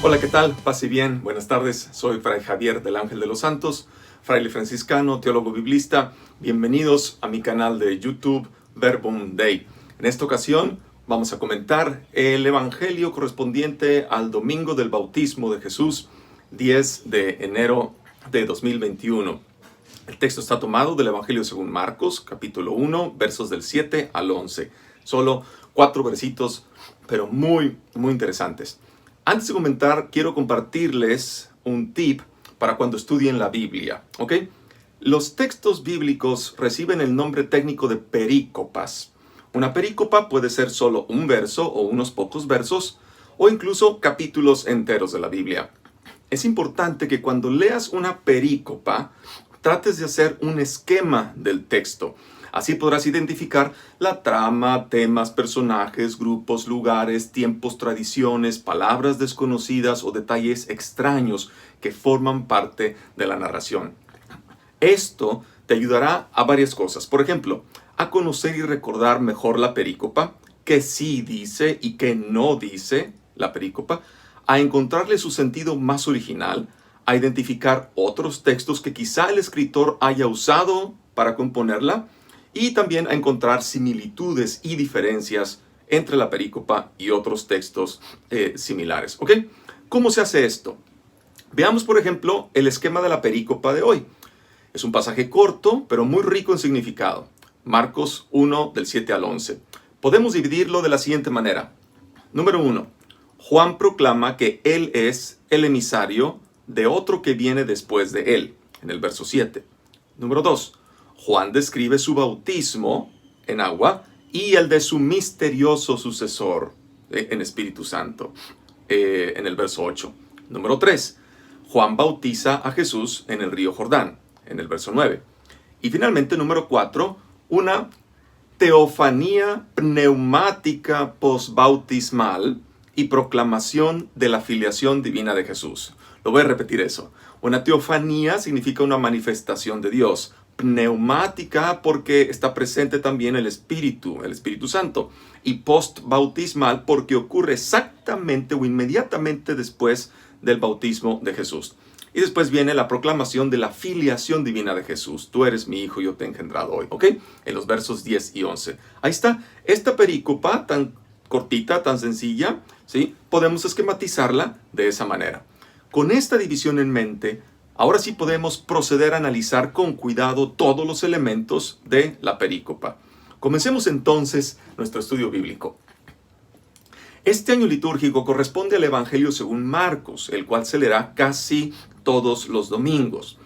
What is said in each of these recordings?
Hola, ¿qué tal? Paz y bien. Buenas tardes. Soy Fray Javier del Ángel de los Santos, fraile franciscano, teólogo biblista. Bienvenidos a mi canal de YouTube, Verbum Dei. En esta ocasión vamos a comentar el Evangelio correspondiente al Domingo del Bautismo de Jesús, 10 de enero de 2021. El texto está tomado del Evangelio según Marcos, capítulo 1, versos del 7 al 11. Solo 4 versitos, pero muy interesantes. Antes de comentar, quiero compartirles un tip para cuando estudien la Biblia, ¿ok? Los textos bíblicos reciben el nombre técnico de perícopas. Una perícopa puede ser solo un verso o unos pocos versos, o incluso capítulos enteros de la Biblia. Es importante que cuando leas una perícopa, trates de hacer un esquema del texto. Así podrás identificar la trama, temas, personajes, grupos, lugares, tiempos, tradiciones, palabras desconocidas o detalles extraños que forman parte de la narración. Esto te ayudará a varias cosas. Por ejemplo, a conocer y recordar mejor la perícopa, qué sí dice y qué no dice la perícopa, a encontrarle su sentido más original, a identificar otros textos que quizá el escritor haya usado para componerla, y también a encontrar similitudes y diferencias entre la perícopa y otros textos similares. ¿Ok? ¿Cómo se hace esto? Veamos, por ejemplo, el esquema de la perícopa de hoy. Es un pasaje corto, pero muy rico en significado. Marcos 1, del 7 al 11. Podemos dividirlo de la siguiente manera. Número 1. Juan proclama que él es el emisario de otro que viene después de él, en el verso 7. Número 2. Juan describe su bautismo en agua y el de su misterioso sucesor en Espíritu Santo, en el verso 8. Número 3. Juan bautiza a Jesús en el río Jordán, en el verso 9. Y finalmente, número 4, una teofanía pneumática posbautismal y proclamación de la filiación divina de Jesús. Lo voy a repetir eso. Una teofanía significa una manifestación de Dios. Pneumática porque está presente también el Espíritu Santo. Y postbautismal porque ocurre exactamente o inmediatamente después del bautismo de Jesús. Y después viene la proclamación de la filiación divina de Jesús. Tú eres mi hijo, yo te he engendrado hoy. ¿Ok? En los versos 10 y 11. Ahí está. Esta perícopa tan cortita, tan sencilla, ¿sí? Podemos esquematizarla de esa manera. Con esta división en mente, ahora sí podemos proceder a analizar con cuidado todos los elementos de la perícopa. Comencemos entonces nuestro estudio bíblico. Este año litúrgico corresponde al Evangelio según Marcos, el cual se leerá casi todos los domingos.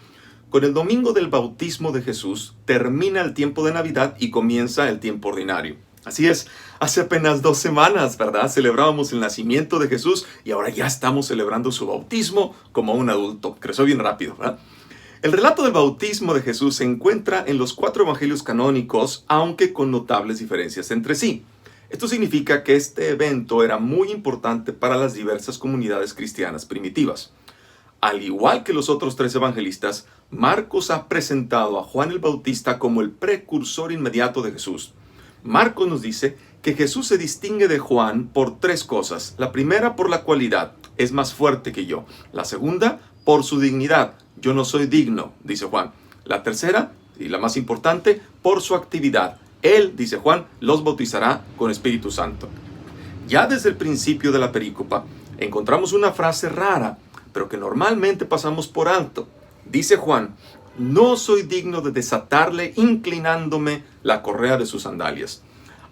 Con el domingo del bautismo de Jesús termina el tiempo de Navidad y comienza el tiempo ordinario. Así es, hace apenas 2 semanas, ¿verdad? Celebrábamos el nacimiento de Jesús y ahora ya estamos celebrando su bautismo como un adulto. Creció bien rápido, ¿verdad? El relato del bautismo de Jesús se encuentra en los 4 evangelios canónicos, aunque con notables diferencias entre sí. Esto significa que este evento era muy importante para las diversas comunidades cristianas primitivas. Al igual que los otros 3 evangelistas, Marcos ha presentado a Juan el Bautista como el precursor inmediato de Jesús. Marcos nos dice que Jesús se distingue de Juan por 3 cosas. La primera, por la cualidad, es más fuerte que yo. La segunda, por su dignidad. Yo no soy digno, dice Juan. La tercera, y la más importante, por su actividad. Él, dice Juan, los bautizará con Espíritu Santo. Ya desde el principio de la perícopa, encontramos una frase rara, pero que normalmente pasamos por alto. Dice Juan: no soy digno de desatarle inclinándome la correa de sus sandalias.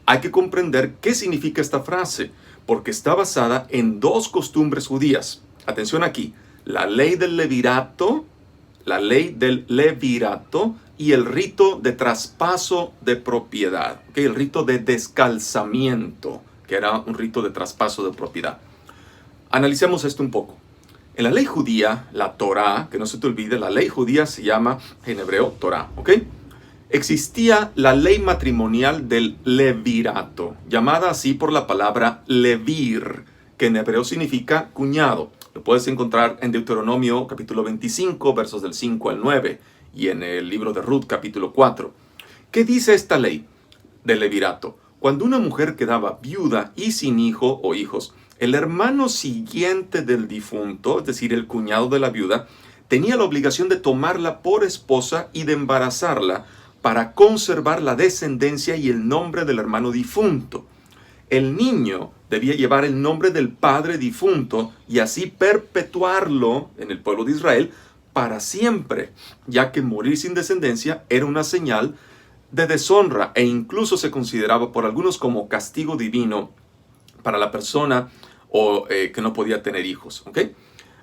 Hay que comprender qué significa esta frase, porque está basada en 2 costumbres judías. Atención aquí, la ley del levirato y el rito de traspaso de propiedad. ¿Okay? El rito de descalzamiento, que era un rito de traspaso de propiedad. Analicemos esto un poco. En la ley judía, la Torá, que no se te olvide, la ley judía se llama en hebreo Torá, ¿ok? Existía la ley matrimonial del levirato, llamada así por la palabra levir, que en hebreo significa cuñado. Lo puedes encontrar en Deuteronomio capítulo 25, versos del 5 al 9, y en el libro de Ruth capítulo 4. ¿Qué dice esta ley del levirato? Cuando una mujer quedaba viuda y sin hijo o hijos, el hermano siguiente del difunto, es decir, el cuñado de la viuda, tenía la obligación de tomarla por esposa y de embarazarla para conservar la descendencia y el nombre del hermano difunto. El niño debía llevar el nombre del padre difunto y así perpetuarlo en el pueblo de Israel para siempre, ya que morir sin descendencia era una señal de deshonra e incluso se consideraba por algunos como castigo divino para la persona que no podía tener hijos. ¿Ok?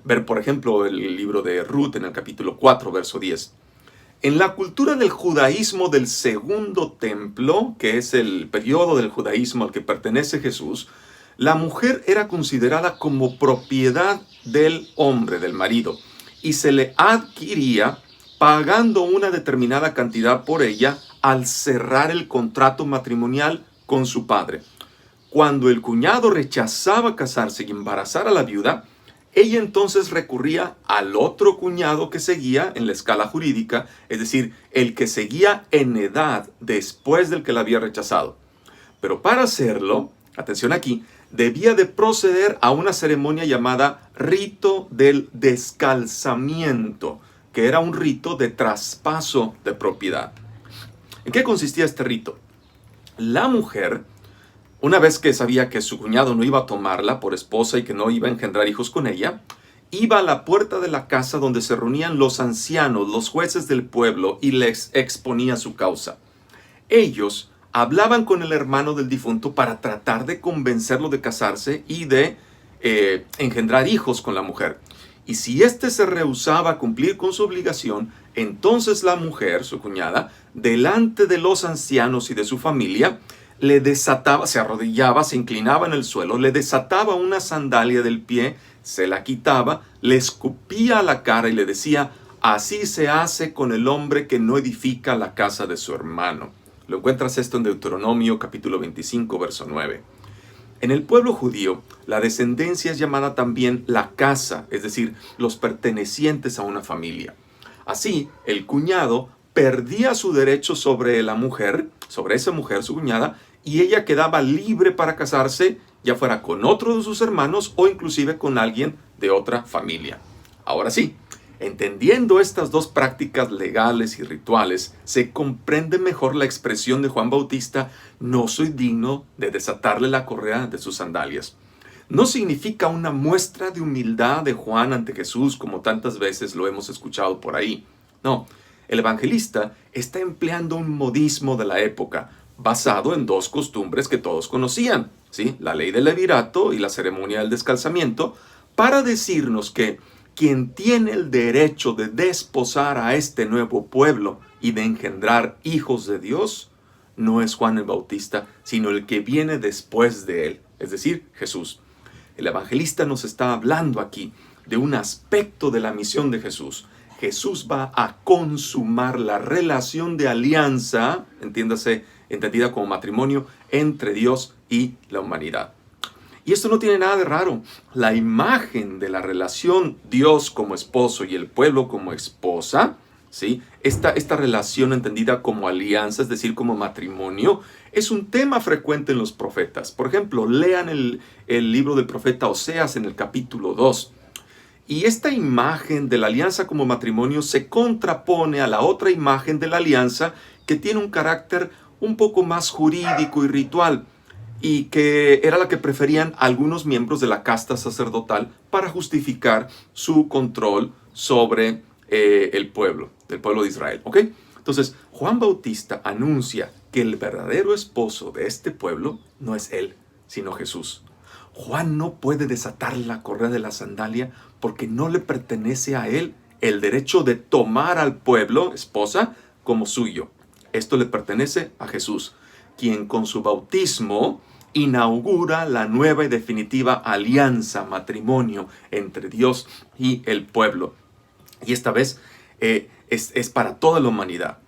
Ver, por ejemplo, el libro de Ruth en el capítulo 4, verso 10. En la cultura del judaísmo del segundo templo, que es el periodo del judaísmo al que pertenece Jesús, la mujer era considerada como propiedad del hombre, del marido, y se le adquiría pagando una determinada cantidad por ella al cerrar el contrato matrimonial con su padre. Cuando el cuñado rechazaba casarse y embarazar a la viuda, ella entonces recurría al otro cuñado que seguía en la escala jurídica, es decir, el que seguía en edad después del que la había rechazado. Pero para hacerlo, atención aquí, debía de proceder a una ceremonia llamada rito del descalzamiento, que era un rito de traspaso de propiedad. ¿En qué consistía este rito? La mujer, una vez que sabía que su cuñado no iba a tomarla por esposa y que no iba a engendrar hijos con ella, iba a la puerta de la casa donde se reunían los ancianos, los jueces del pueblo, y les exponía su causa. Ellos hablaban con el hermano del difunto para tratar de convencerlo de casarse y de engendrar hijos con la mujer. Y si éste se rehusaba a cumplir con su obligación, entonces la mujer, su cuñada, delante de los ancianos y de su familia, le desataba, se arrodillaba, se inclinaba en el suelo, le desataba una sandalia del pie, se la quitaba, le escupía a la cara y le decía: así se hace con el hombre que no edifica la casa de su hermano. Lo encuentras esto en Deuteronomio capítulo 25, verso 9. En el pueblo judío, la descendencia es llamada también la casa, es decir, los pertenecientes a una familia. Así, el cuñado perdía su derecho sobre la mujer, sobre esa mujer, su cuñada, y ella quedaba libre para casarse, ya fuera con otro de sus hermanos o inclusive con alguien de otra familia. Ahora sí, entendiendo estas dos prácticas legales y rituales, se comprende mejor la expresión de Juan Bautista: no soy digno de desatarle la correa de sus sandalias. No significa una muestra de humildad de Juan ante Jesús, como tantas veces lo hemos escuchado por ahí. No, el evangelista está empleando un modismo de la época, basado en dos costumbres que todos conocían, ¿sí? La ley del levirato y la ceremonia del descalzamiento, para decirnos que quien tiene el derecho de desposar a este nuevo pueblo y de engendrar hijos de Dios, no es Juan el Bautista, sino el que viene después de él, es decir, Jesús. El evangelista nos está hablando aquí de un aspecto de la misión de Jesús. Jesús va a consumar la relación de alianza, entiéndase, entendida como matrimonio, entre Dios y la humanidad. Y esto no tiene nada de raro. La imagen de la relación Dios como esposo y el pueblo como esposa, ¿sí? Esta relación entendida como alianza, es decir, como matrimonio, es un tema frecuente en los profetas. Por ejemplo, lean el libro del profeta Oseas en el capítulo 2. Y esta imagen de la alianza como matrimonio se contrapone a la otra imagen de la alianza que tiene un carácter un poco más jurídico y ritual, y que era la que preferían algunos miembros de la casta sacerdotal para justificar su control sobre el pueblo, del pueblo de Israel. ¿Ok? Entonces, Juan Bautista anuncia que el verdadero esposo de este pueblo no es él, sino Jesús. Juan no puede desatar la correa de la sandalia porque no le pertenece a él el derecho de tomar al pueblo, esposa, como suyo. Esto le pertenece a Jesús, quien con su bautismo inaugura la nueva y definitiva alianza, matrimonio entre Dios y el pueblo. Y esta vez es para toda la humanidad.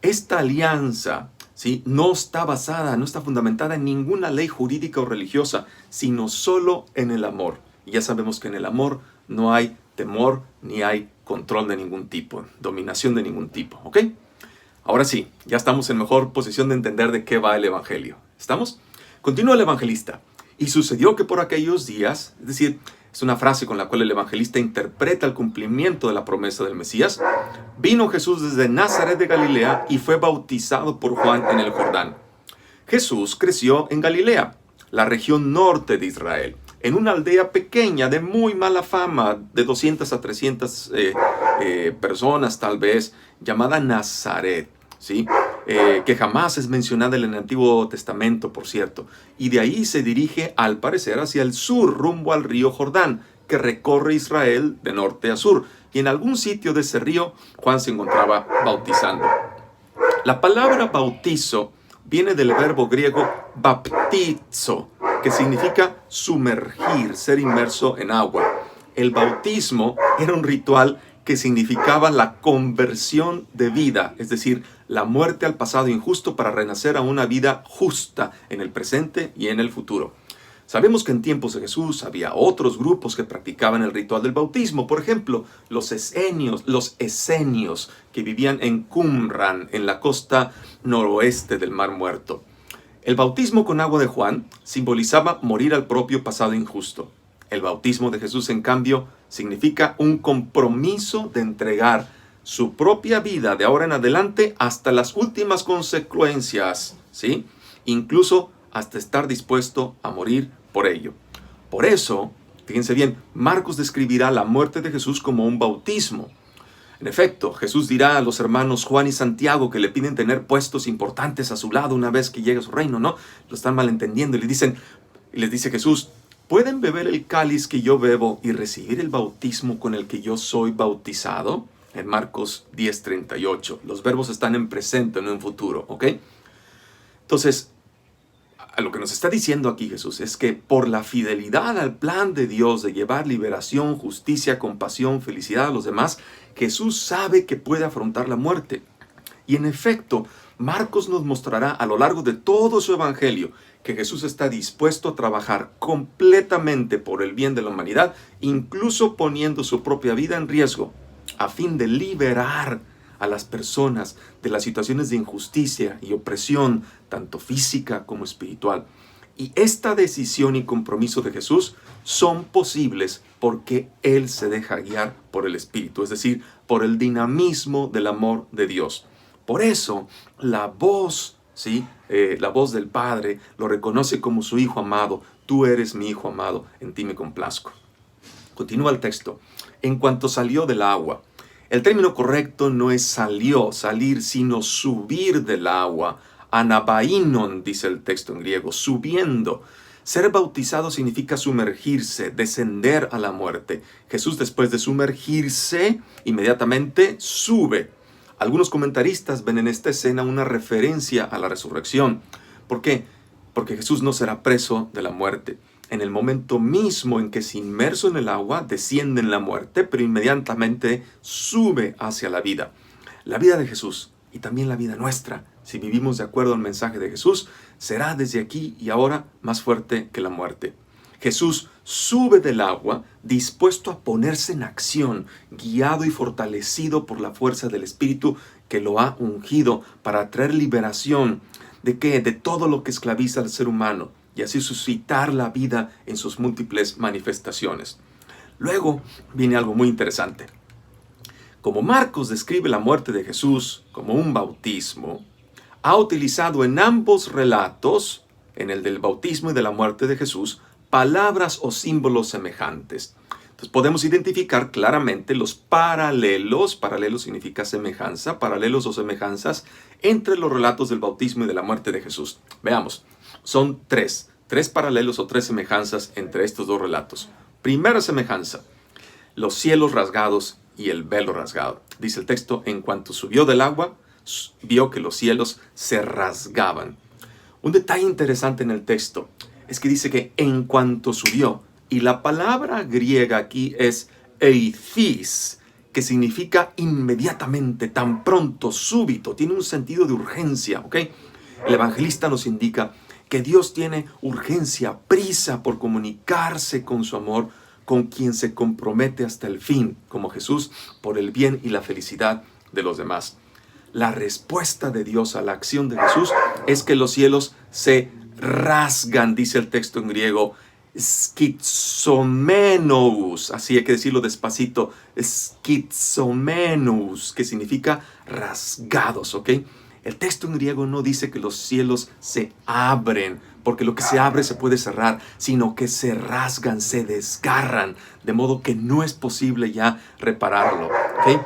Esta alianza, ¿sí?, no está basada, no está fundamentada en ninguna ley jurídica o religiosa, sino solo en el amor. Y ya sabemos que en el amor no hay temor ni hay control de ningún tipo, dominación de ningún tipo. ¿Ok? Ahora sí, ya estamos en mejor posición de entender de qué va el Evangelio. ¿Estamos? Continúa el evangelista. Y sucedió que por aquellos días, es decir, es una frase con la cual el evangelista interpreta el cumplimiento de la promesa del Mesías, vino Jesús desde Nazaret de Galilea y fue bautizado por Juan en el Jordán. Jesús creció en Galilea, la región norte de Israel, en una aldea pequeña de muy mala fama, de 200 a 300 personas tal vez, llamada Nazaret, ¿sí? Que jamás es mencionada en el Antiguo Testamento, por cierto. Y de ahí se dirige, al parecer, hacia el sur, rumbo al río Jordán, que recorre Israel de norte a sur. Y en algún sitio de ese río, Juan se encontraba bautizando. La palabra bautizo viene del verbo griego baptizo, que significa sumergir, ser inmerso en agua. El bautismo era un ritual que significaba la conversión de vida, es decir, la muerte al pasado injusto para renacer a una vida justa en el presente y en el futuro. Sabemos que en tiempos de Jesús había otros grupos que practicaban el ritual del bautismo. Por ejemplo, los esenios que vivían en Qumran, en la costa noroeste del Mar Muerto. El bautismo con agua de Juan simbolizaba morir al propio pasado injusto. El bautismo de Jesús, en cambio, significa un compromiso de entregar su propia vida de ahora en adelante hasta las últimas consecuencias, ¿sí? Incluso hasta estar dispuesto a morir por ello. Por eso, fíjense bien, Marcos describirá la muerte de Jesús como un bautismo. En efecto, Jesús dirá a los hermanos Juan y Santiago, que le piden tener puestos importantes a su lado una vez que llegue a su reino, ¿no? Lo están malentendiendo y les dice Jesús: ¿pueden beber el cáliz que yo bebo y recibir el bautismo con el que yo soy bautizado? En Marcos 10:38. Los verbos están en presente, no en futuro, ¿ok? Entonces, a lo que nos está diciendo aquí Jesús es que por la fidelidad al plan de Dios de llevar liberación, justicia, compasión, felicidad a los demás, Jesús sabe que puede afrontar la muerte. Y en efecto, Marcos nos mostrará a lo largo de todo su evangelio que Jesús está dispuesto a trabajar completamente por el bien de la humanidad, incluso poniendo su propia vida en riesgo, a fin de liberar a las personas de las situaciones de injusticia y opresión, tanto física como espiritual. Y esta decisión y compromiso de Jesús son posibles porque Él se deja guiar por el Espíritu, es decir, por el dinamismo del amor de Dios. Por eso, la voz, ¿sí? La voz del Padre lo reconoce como su Hijo amado. Tú eres mi Hijo amado, en ti me complazco. Continúa el texto. En cuanto salió del agua. El término correcto no es salir, sino subir del agua. Anabainon, dice el texto en griego, subiendo. Ser bautizado significa sumergirse, descender a la muerte. Jesús, después de sumergirse, inmediatamente sube. Algunos comentaristas ven en esta escena una referencia a la resurrección. ¿Por qué? Porque Jesús no será preso de la muerte. En el momento mismo en que es inmerso en el agua, desciende en la muerte, pero inmediatamente sube hacia la vida. La vida de Jesús y también la vida nuestra, si vivimos de acuerdo al mensaje de Jesús, será desde aquí y ahora más fuerte que la muerte. Jesús sube del agua dispuesto a ponerse en acción, guiado y fortalecido por la fuerza del Espíritu que lo ha ungido para traer liberación. ¿De qué? De todo lo que esclaviza al ser humano y así suscitar la vida en sus múltiples manifestaciones. Luego viene algo muy interesante. Como Marcos describe la muerte de Jesús como un bautismo, ha utilizado en ambos relatos, en el del bautismo y de la muerte de Jesús, palabras o símbolos semejantes. Entonces podemos identificar claramente los paralelos significa semejanza, paralelos o semejanzas entre los relatos del bautismo y de la muerte de Jesús. Veamos, son tres paralelos o tres semejanzas entre estos dos relatos. Primera semejanza, los cielos rasgados y el velo rasgado. Dice el texto, en cuanto subió del agua, vio que los cielos se rasgaban. Un detalle interesante en el texto es que dice que en cuanto subió, y la palabra griega aquí es eithis, que significa inmediatamente, tan pronto, súbito, tiene un sentido de urgencia, ¿ok? El evangelista nos indica que Dios tiene urgencia, prisa por comunicarse con su amor, con quien se compromete hasta el fin, como Jesús, por el bien y la felicidad de los demás. La respuesta de Dios a la acción de Jesús es que los cielos se rasgan, dice el texto en griego, schizomenos, así hay que decirlo despacito, schizomenos, que significa rasgados, ¿ok? El texto en griego no dice que los cielos se abren, porque lo que se abre se puede cerrar, sino que se rasgan, se desgarran, de modo que no es posible ya repararlo, ¿ok?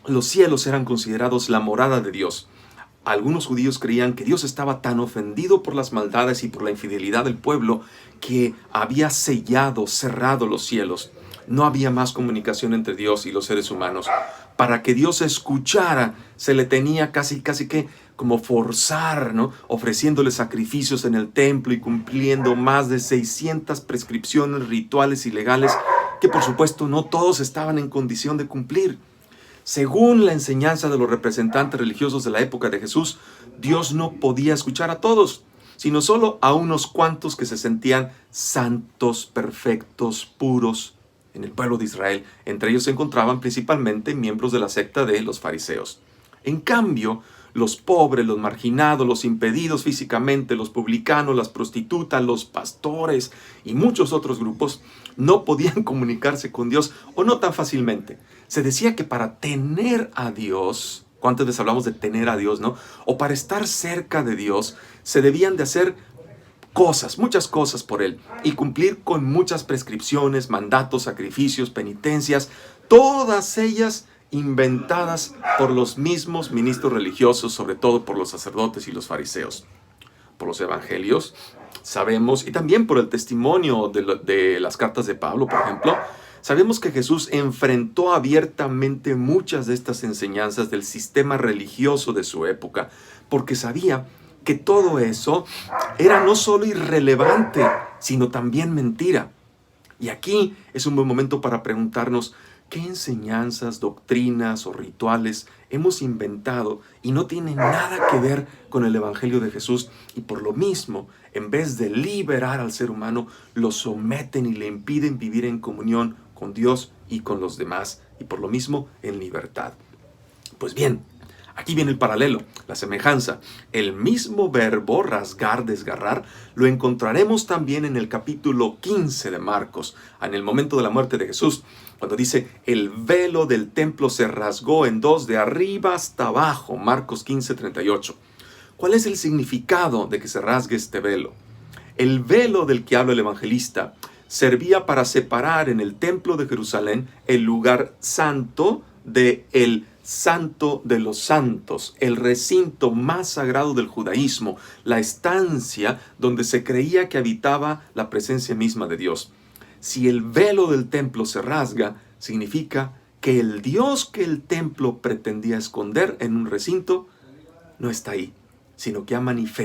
Los cielos eran considerados la morada de Dios. Algunos judíos creían que Dios estaba tan ofendido por las maldades y por la infidelidad del pueblo que había sellado, cerrado los cielos. No había más comunicación entre Dios y los seres humanos. Para que Dios escuchara, se le tenía casi que como forzar, ¿no? Ofreciéndole sacrificios en el templo y cumpliendo más de 600 prescripciones rituales y legales que por supuesto no todos estaban en condición de cumplir. Según la enseñanza de los representantes religiosos de la época de Jesús, Dios no podía escuchar a todos, sino solo a unos cuantos que se sentían santos, perfectos, puros en el pueblo de Israel. Entre ellos se encontraban principalmente miembros de la secta de los fariseos. En cambio, los pobres, los marginados, los impedidos físicamente, los publicanos, las prostitutas, los pastores y muchos otros grupos no podían comunicarse con Dios, o no tan fácilmente. Se decía que para tener a Dios, ¿cuántas veces hablamos de tener a Dios, no? O para estar cerca de Dios, se debían de hacer cosas, muchas cosas por Él, y cumplir con muchas prescripciones, mandatos, sacrificios, penitencias, todas ellas inventadas por los mismos ministros religiosos, sobre todo por los sacerdotes y los fariseos. Por los evangelios sabemos, y también por el testimonio de las cartas de Pablo, por ejemplo, sabemos que Jesús enfrentó abiertamente muchas de estas enseñanzas del sistema religioso de su época, porque sabía que todo eso era no solo irrelevante, sino también mentira. Y aquí es un buen momento para preguntarnos, ¿qué enseñanzas, doctrinas o rituales hemos inventado y no tienen nada que ver con el Evangelio de Jesús? Y por lo mismo, en vez de liberar al ser humano, lo someten y le impiden vivir en comunión con Dios y con los demás, y por lo mismo en libertad. Pues bien, aquí viene el paralelo, la semejanza. El mismo verbo rasgar, desgarrar, lo encontraremos también en el capítulo 15 de Marcos, en el momento de la muerte de Jesús, cuando dice, el velo del templo se rasgó en dos de arriba hasta abajo, Marcos 15:38. ¿Cuál es el significado de que se rasgue este velo? El velo del que habla el evangelista servía para separar en el templo de Jerusalén el lugar santo de el santo de los santos, el recinto más sagrado del judaísmo, la estancia donde se creía que habitaba la presencia misma de Dios. Si el velo del templo se rasga, significa que el Dios que el templo pretendía esconder en un recinto no está ahí, sino que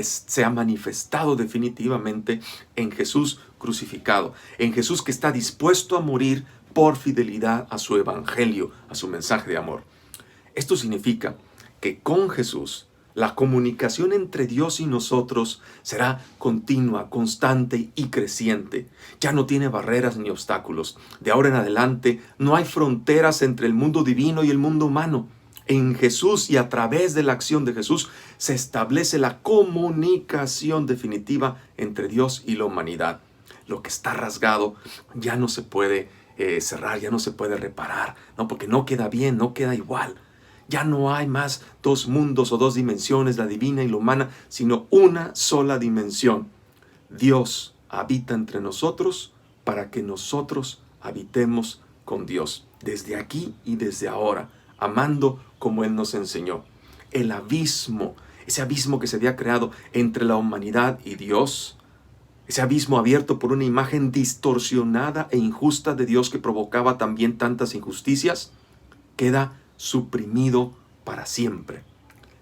se ha manifestado definitivamente en Jesús crucificado, en Jesús que está dispuesto a morir por fidelidad a su evangelio, a su mensaje de amor. Esto significa que con Jesús la comunicación entre Dios y nosotros será continua, constante y creciente. Ya no tiene barreras ni obstáculos. De ahora en adelante no hay fronteras entre el mundo divino y el mundo humano. En Jesús y a través de la acción de Jesús se establece la comunicación definitiva entre Dios y la humanidad. Lo que está rasgado ya no se puede cerrar, ya no se puede reparar, ¿no? Porque no queda bien, no queda igual. Ya no hay más dos mundos o dos dimensiones, la divina y la humana, sino una sola dimensión. Dios habita entre nosotros para que nosotros habitemos con Dios, desde aquí y desde ahora, amando como Él nos enseñó. El abismo, ese abismo que se había creado entre la humanidad y Dios, ese abismo abierto por una imagen distorsionada e injusta de Dios que provocaba también tantas injusticias, queda suprimido para siempre.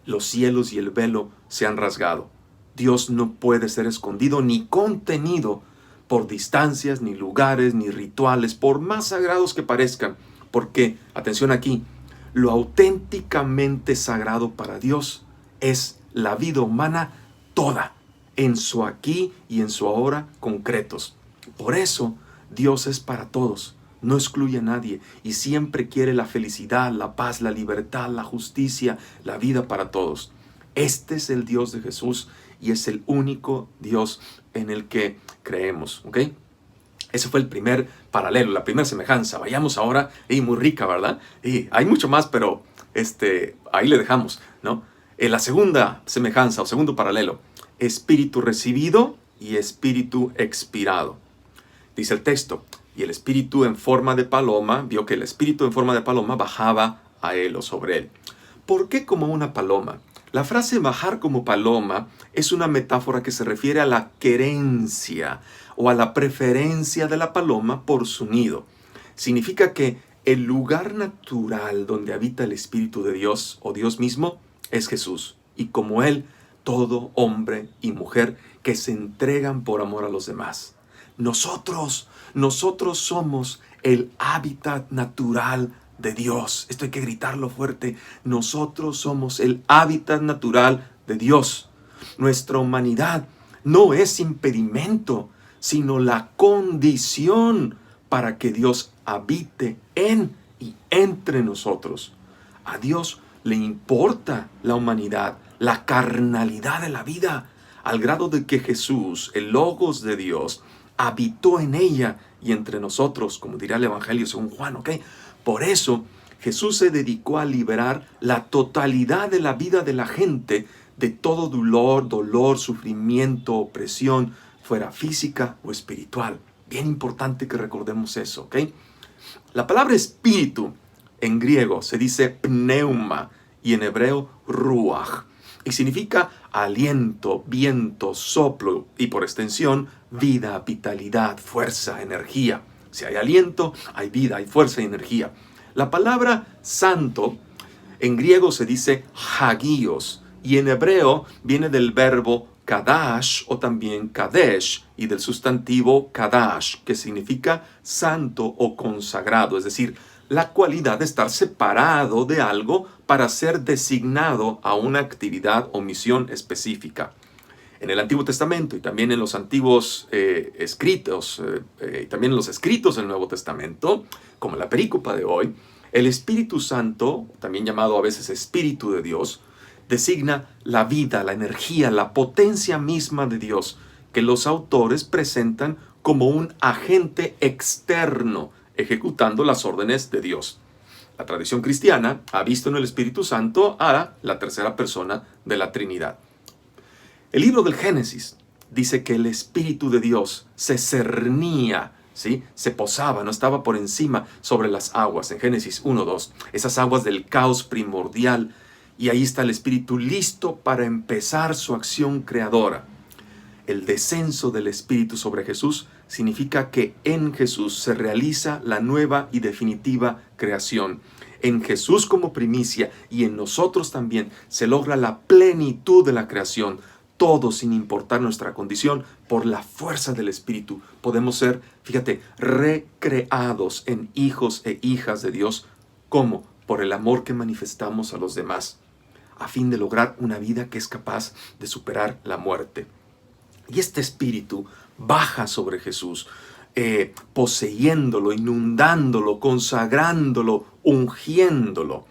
Los cielos y el velo se han rasgado. Dios no puede ser escondido ni contenido por distancias, ni lugares, ni rituales, por más sagrados que parezcan, porque, atención aquí, lo auténticamente sagrado para Dios es la vida humana toda, en su aquí y en su ahora concretos. Por eso, Dios es para todos. No excluye a nadie y siempre quiere la felicidad, la paz, la libertad, la justicia, la vida para todos. Este es el Dios de Jesús y es el único Dios en el que creemos, ¿ok? Ese fue el primer paralelo, la primera semejanza. Vayamos ahora, muy rica, ¿verdad? Y hay mucho más, pero ahí le dejamos, ¿no? La segunda semejanza o segundo paralelo, espíritu recibido y espíritu expirado. Dice el texto, y el espíritu en forma de paloma, vio que el espíritu en forma de paloma bajaba a él o sobre él. ¿Por qué como una paloma? La frase bajar como paloma es una metáfora que se refiere a la querencia o a la preferencia de la paloma por su nido. Significa que el lugar natural donde habita el Espíritu de Dios o Dios mismo es Jesús. Y como Él, todo hombre y mujer que se entregan por amor a los demás. Nosotros somos el hábitat natural de Dios. Esto hay que gritarlo fuerte. Nosotros somos el hábitat natural de Dios. Nuestra humanidad no es impedimento, sino la condición para que Dios habite en y entre nosotros. A Dios le importa la humanidad, la carnalidad de la vida, al grado de que Jesús, el Logos de Dios, habitó en ella y entre nosotros, como dirá el Evangelio según Juan, ¿ok? Por eso, Jesús se dedicó a liberar la totalidad de la vida de la gente de todo dolor, sufrimiento, opresión, fuera física o espiritual. Bien importante que recordemos eso, ¿ok? La palabra espíritu en griego se dice pneuma y en hebreo ruach. Y significa aliento, viento, soplo y por extensión vida, vitalidad, fuerza, energía. Si hay aliento, hay vida, hay fuerza y energía. La palabra santo en griego se dice hagios y en hebreo viene del verbo kadash o también kadesh y del sustantivo kadash, que significa santo o consagrado, es decir, la cualidad de estar separado de algo para ser designado a una actividad o misión específica. En el Antiguo Testamento y también en los antiguos escritos, y también en los escritos del Nuevo Testamento, como la perícopa de hoy, el Espíritu Santo, también llamado a veces Espíritu de Dios, designa la vida, la energía, la potencia misma de Dios, que los autores presentan como un agente externo, ejecutando las órdenes de Dios. La tradición cristiana ha visto en el Espíritu Santo a la tercera persona de la Trinidad. El libro del Génesis dice que el Espíritu de Dios se cernía, ¿sí? Se posaba, no estaba por encima sobre las aguas. En Génesis 1:2, esas aguas del caos primordial. Y ahí está el Espíritu listo para empezar su acción creadora. El descenso del Espíritu sobre Jesús significa que en Jesús se realiza la nueva y definitiva creación. En Jesús como primicia y en nosotros también se logra la plenitud de la creación. Todo sin importar nuestra condición, por la fuerza del Espíritu, podemos ser, fíjate, recreados en hijos e hijas de Dios. ¿Cómo? Por el amor que manifestamos a los demás, a fin de lograr una vida que es capaz de superar la muerte. Y este Espíritu baja sobre Jesús, poseyéndolo, inundándolo, consagrándolo, ungiéndolo.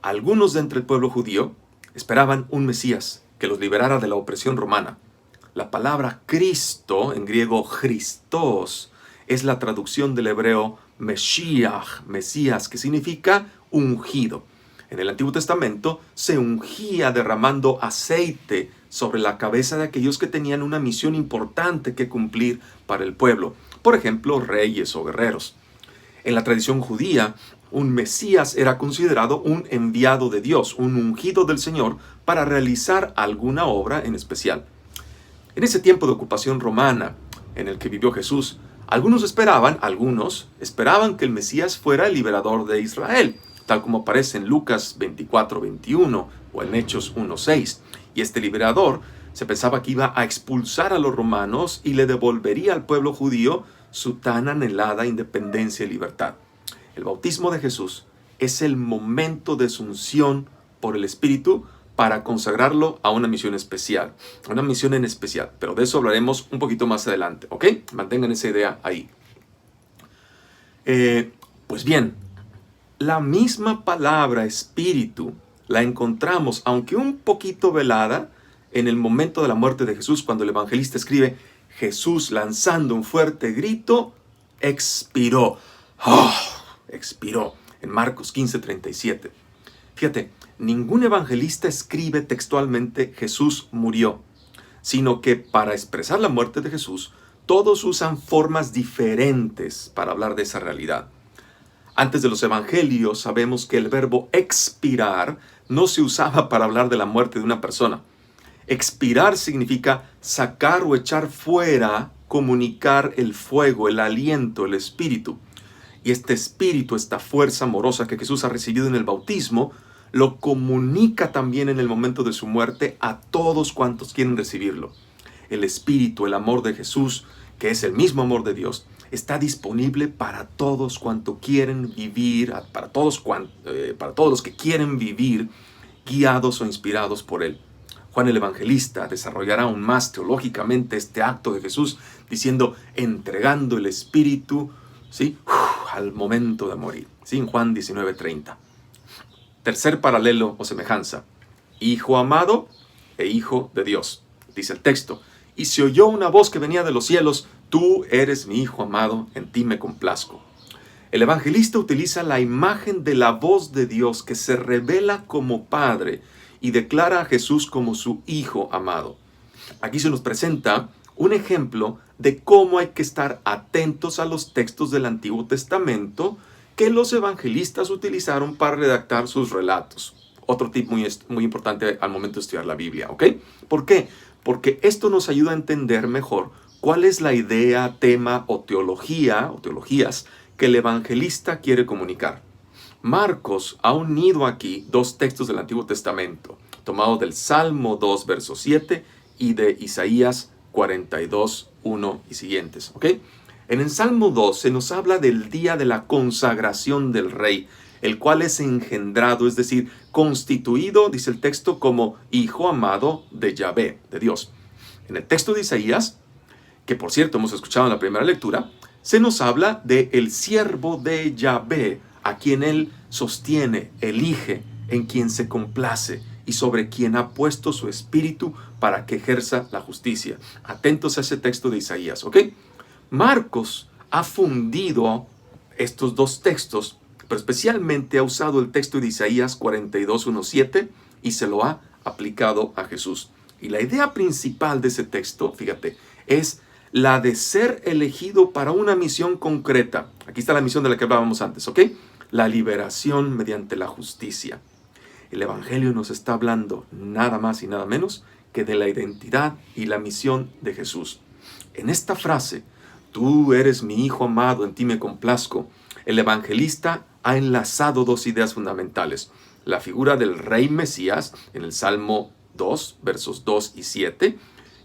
Algunos de entre el pueblo judío esperaban un Mesías que los liberara de la opresión romana. La palabra Cristo, en griego Christos, es la traducción del hebreo Mesías, Mesías, que significa ungido. En el Antiguo Testamento se ungía derramando aceite sobre la cabeza de aquellos que tenían una misión importante que cumplir para el pueblo, por ejemplo, reyes o guerreros. En la tradición judía, un Mesías era considerado un enviado de Dios, un ungido del Señor para realizar alguna obra en especial. En ese tiempo de ocupación romana en el que vivió Jesús, algunos esperaban que el Mesías fuera el liberador de Israel, tal como aparece en Lucas 24:21 o en Hechos 1:6. Y este liberador se pensaba que iba a expulsar a los romanos y le devolvería al pueblo judío su tan anhelada independencia y libertad. El bautismo de Jesús es el momento de su unción por el Espíritu para consagrarlo a una misión especial, pero de eso hablaremos un poquito más adelante, ¿ok? Mantengan esa idea ahí. Pues bien, la misma palabra espíritu, la encontramos, aunque un poquito velada, en el momento de la muerte de Jesús, cuando el evangelista escribe: Jesús, lanzando un fuerte grito, expiró. ¡Oh! Expiró, en Marcos 15:37. Fíjate, ningún evangelista escribe textualmente Jesús murió, sino que para expresar la muerte de Jesús, todos usan formas diferentes para hablar de esa realidad. Antes de los evangelios sabemos que el verbo expirar no se usaba para hablar de la muerte de una persona. Expirar significa sacar o echar fuera, comunicar el fuego, el aliento, el espíritu. Y este espíritu, esta fuerza amorosa que Jesús ha recibido en el bautismo, lo comunica también en el momento de su muerte a todos cuantos quieren recibirlo. El espíritu, el amor de Jesús, que es el mismo amor de Dios, está disponible para todos cuantos quieren vivir, para todos los que quieren vivir guiados o inspirados por Él. Juan el Evangelista desarrollará aún más teológicamente este acto de Jesús, diciendo, entregando el espíritu, ¿sí?, al momento de morir. ¿Sí? En Juan 19:30. Tercer paralelo o semejanza: Hijo amado e Hijo de Dios. Dice el texto: y se oyó una voz que venía de los cielos: tú eres mi Hijo amado, en ti me complazco. El evangelista utiliza la imagen de la voz de Dios que se revela como Padre y declara a Jesús como su Hijo amado. Aquí se nos presenta un ejemplo de cómo hay que estar atentos a los textos del Antiguo Testamento que los evangelistas utilizaron para redactar sus relatos. Otro tip muy importante al momento de estudiar la Biblia, ¿ok? ¿Por qué? Porque esto nos ayuda a entender mejor cuál es la idea, tema o teologías que el evangelista quiere comunicar. Marcos ha unido aquí dos textos del Antiguo Testamento, tomados del Salmo 2, verso 7 y de Isaías 42, 1 y siguientes, ¿ok? En el Salmo 2 se nos habla del día de la consagración del rey, el cual es engendrado, es decir, constituido, dice el texto, como hijo amado de Yahvé, de Dios. En el texto de Isaías, que por cierto hemos escuchado en la primera lectura, se nos habla de el siervo de Yahvé, a quien él sostiene, elige, en quien se complace y sobre quien ha puesto su espíritu para que ejerza la justicia. Atentos a ese texto de Isaías, ¿ok? Marcos ha fundido estos dos textos, pero especialmente ha usado el texto de Isaías 42:1-7 y se lo ha aplicado a Jesús. Y la idea principal de ese texto, fíjate, es la de ser elegido para una misión concreta. Aquí está la misión de la que hablábamos antes, ¿ok? La liberación mediante la justicia. El Evangelio nos está hablando nada más y nada menos que de la identidad y la misión de Jesús. En esta frase, tú eres mi Hijo amado, en ti me complazco, el evangelista ha enlazado dos ideas fundamentales. La figura del Rey Mesías, en el Salmo 2, versos 2 y 7,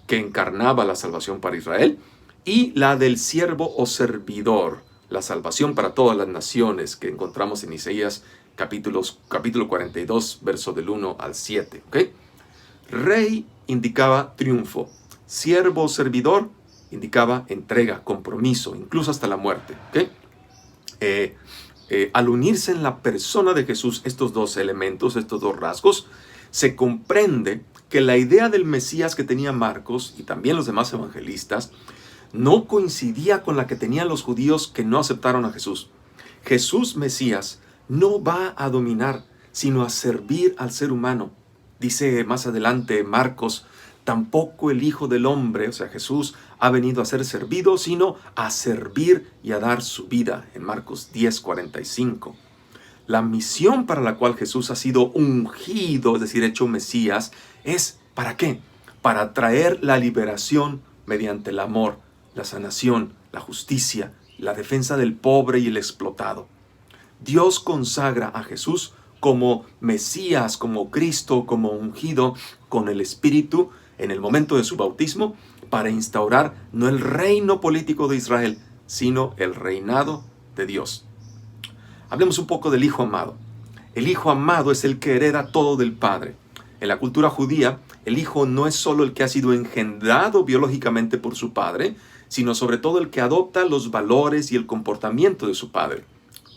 que encarnaba la salvación para Israel, y la del siervo o servidor, la salvación para todas las naciones, que encontramos en Isaías capítulo 42, verso del 1 al 7. ¿Okay? Rey indicaba triunfo, siervo o servidor indicaba entrega, compromiso, incluso hasta la muerte. ¿Okay? Al unirse en la persona de Jesús estos dos elementos, estos dos rasgos, se comprende que la idea del Mesías que tenía Marcos y también los demás evangelistas no coincidía con la que tenían los judíos que no aceptaron a Jesús. Jesús Mesías no va a dominar, sino a servir al ser humano. Dice más adelante Marcos, tampoco el Hijo del Hombre, o sea Jesús, ha venido a ser servido, sino a servir y a dar su vida, en Marcos 10:45. La misión para la cual Jesús ha sido ungido, es decir, hecho Mesías, es ¿para qué? Para traer la liberación mediante el amor, la sanación, la justicia, la defensa del pobre y el explotado. Dios consagra a Jesús como Mesías, como Cristo, como ungido con el Espíritu en el momento de su bautismo para instaurar no el reino político de Israel, sino el reinado de Dios. Hablemos un poco del Hijo amado. El Hijo amado es el que hereda todo del Padre. En la cultura judía, el Hijo no es solo el que ha sido engendrado biológicamente por su Padre, sino sobre todo el que adopta los valores y el comportamiento de su Padre.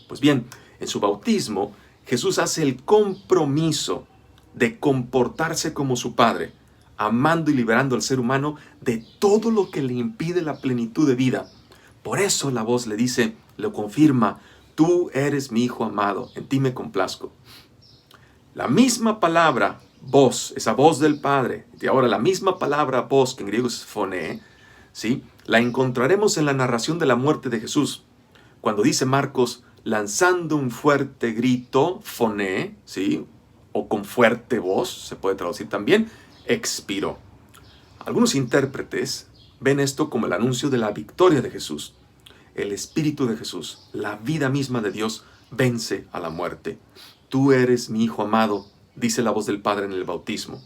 Pues bien, en su bautismo, Jesús hace el compromiso de comportarse como su Padre, amando y liberando al ser humano de todo lo que le impide la plenitud de vida. Por eso la voz le dice, lo confirma, tú eres mi Hijo amado, en ti me complazco. La misma palabra, voz, esa voz del Padre, y ahora la misma palabra voz, que en griego es phone, ¿sí? La encontraremos en la narración de la muerte de Jesús, cuando dice Marcos, lanzando un fuerte grito, phone, ¿sí? O con fuerte voz, se puede traducir también, expiró. Algunos intérpretes ven esto como el anuncio de la victoria de Jesús. El Espíritu de Jesús, la vida misma de Dios, vence a la muerte. Tú eres mi Hijo amado, dice la voz del Padre en el bautismo.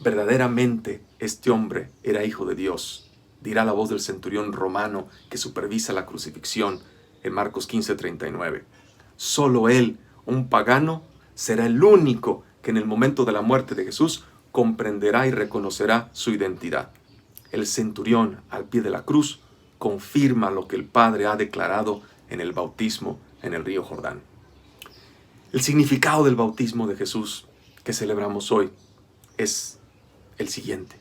Verdaderamente este hombre era Hijo de Dios, dirá la voz del centurión romano que supervisa la crucifixión en Marcos 15:39. Solo él, un pagano, será el único que en el momento de la muerte de Jesús comprenderá y reconocerá su identidad. El centurión al pie de la cruz confirma lo que el Padre ha declarado en el bautismo en el río Jordán. El significado del bautismo de Jesús que celebramos hoy es el siguiente.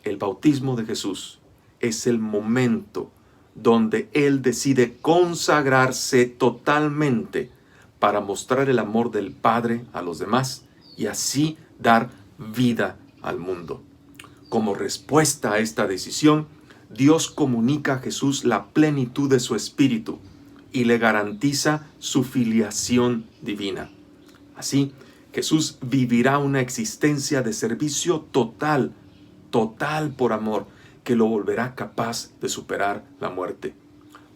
El bautismo de Jesús es el momento donde Él decide consagrarse totalmente para mostrar el amor del Padre a los demás y así dar vida al mundo. Como respuesta a esta decisión, Dios comunica a Jesús la plenitud de su Espíritu y le garantiza su filiación divina. Así, Jesús vivirá una existencia de servicio total por amor, que lo volverá capaz de superar la muerte.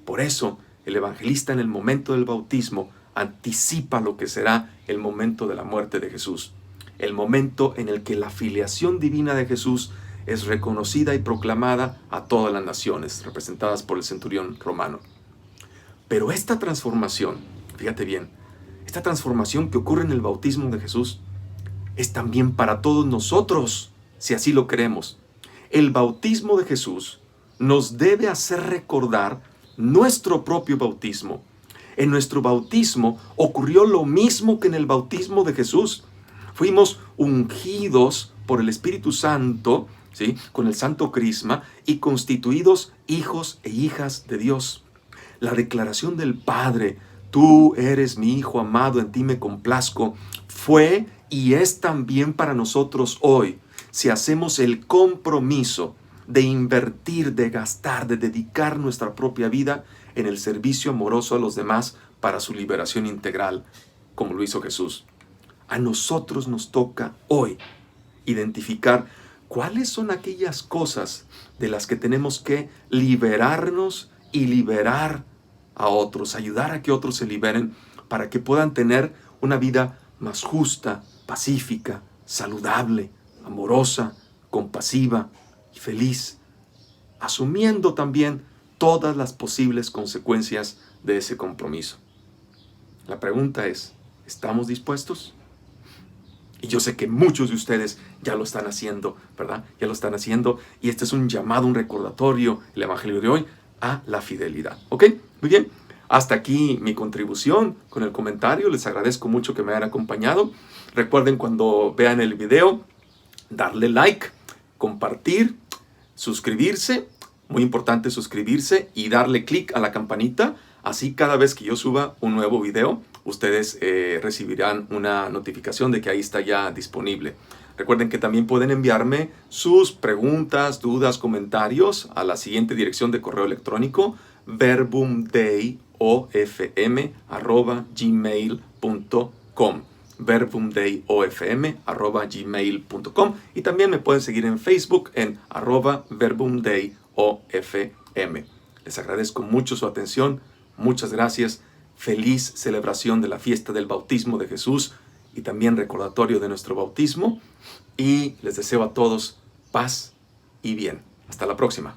Por eso, el evangelista en el momento del bautismo anticipa lo que será el momento de la muerte de Jesús, el momento en el que la filiación divina de Jesús es reconocida y proclamada a todas las naciones, representadas por el centurión romano. Pero esta transformación, fíjate bien, esta transformación que ocurre en el bautismo de Jesús es también para todos nosotros, si así lo queremos. El bautismo de Jesús nos debe hacer recordar nuestro propio bautismo. En nuestro bautismo ocurrió lo mismo que en el bautismo de Jesús. Fuimos ungidos por el Espíritu Santo, ¿sí?, con el Santo Crisma y constituidos hijos e hijas de Dios. La declaración del Padre, tú eres mi Hijo amado, en ti me complazco, fue y es también para nosotros hoy, si hacemos el compromiso de invertir, de gastar, de dedicar nuestra propia vida en el servicio amoroso a los demás para su liberación integral, como lo hizo Jesús. A nosotros nos toca hoy identificar cuáles son aquellas cosas de las que tenemos que liberarnos y liberar a otros, ayudar a que otros se liberen para que puedan tener una vida más justa, pacífica, saludable, amorosa, compasiva y feliz, asumiendo también todas las posibles consecuencias de ese compromiso. La pregunta es, ¿estamos dispuestos? Y yo sé que muchos de ustedes ya lo están haciendo, ¿verdad? Ya lo están haciendo y este es un llamado, un recordatorio, el Evangelio de hoy, a la fidelidad. ¿Ok? Muy bien. Hasta aquí mi contribución con el comentario. Les agradezco mucho que me hayan acompañado. Recuerden cuando vean el video, darle like, compartir, suscribirse. Muy importante suscribirse y darle clic a la campanita. Así cada vez que yo suba un nuevo video, ustedes recibirán una notificación de que ahí está ya disponible. Recuerden que también pueden enviarme sus preguntas, dudas, comentarios a la siguiente dirección de correo electrónico: verbumdayofm@gmail.com verbumdayofm@gmail.com y también me pueden seguir en Facebook en @verbumdayofm. Les agradezco mucho su atención. Muchas gracias. Feliz celebración de la fiesta del bautismo de Jesús y también recordatorio de nuestro bautismo. Y les deseo a todos paz y bien. Hasta la próxima.